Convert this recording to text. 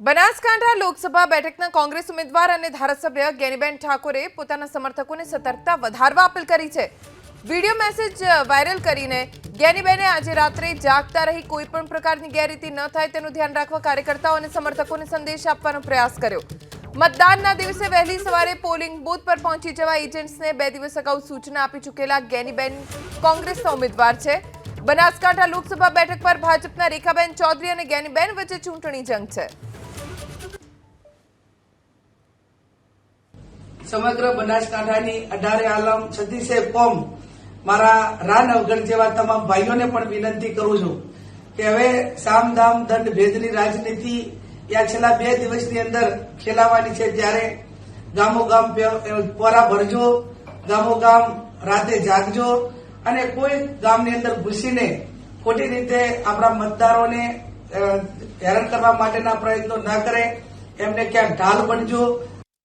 બનાસકાંઠા લોકસભા બેઠકના કોંગ્રેસ ઉમેદવાર અને ધારાસભ્ય જ્ઞાનીબેન ઠાકોરે પોતાના સમર્થકોને સતર્કતા વધારવા અપીલ કરી છે। વિડિયો મેસેજ વાયરલ કરીને જ્ઞાનીબેને આજે રાત્રે જાગતા રહી કોઈ પણ પ્રકારની ગેરરીતિ ન થાય તેનું ધ્યાન રાખવા કાર્યકર્તાઓ અને સમર્થકોને સંદેશ આપવાનો પ્રયાસ કર્યો। મતદાનના દિવસે વહેલી સવારે પોલિંગ બૂથ પર પહોંચી જવા એજન્ટ્સને 2 દિવસ અગાઉ સૂચના આપી ચૂકેલા જ્ઞાનીબેન કોંગ્રેસના ઉમેદવાર છે। બનાસકાંઠા લોકસભા બેઠક પર ભાજપના રેખાબેન ચૌધરી અને જ્ઞાનીબેન વચ્ચે ચૂંટણી જંગ છે। સમગ્ર બનાસકાંઠાની 18 આલમ 36 કોમ મારા રાનવગઢ જેવા તમામ ભાઈઓને પણ વિનંતી કરું છું કે હવે સામદામ દંડ ભેદની રાજનીતિ યા છેલ્લા 2 દિવસની અંદર ખેલાવાની છે। ત્યારે ગામો ગામ પોરા ભરજો, ગામો ગામ રાતે જાગજો અને કોઈ ગામની અંદર ઘૂસીને ખોટી રીતે આપણા મતદારોને હેરાન કરવા માટેના પ્રયત્નો ન કરે, એમને ક્યાંક ઢાલ બનજો।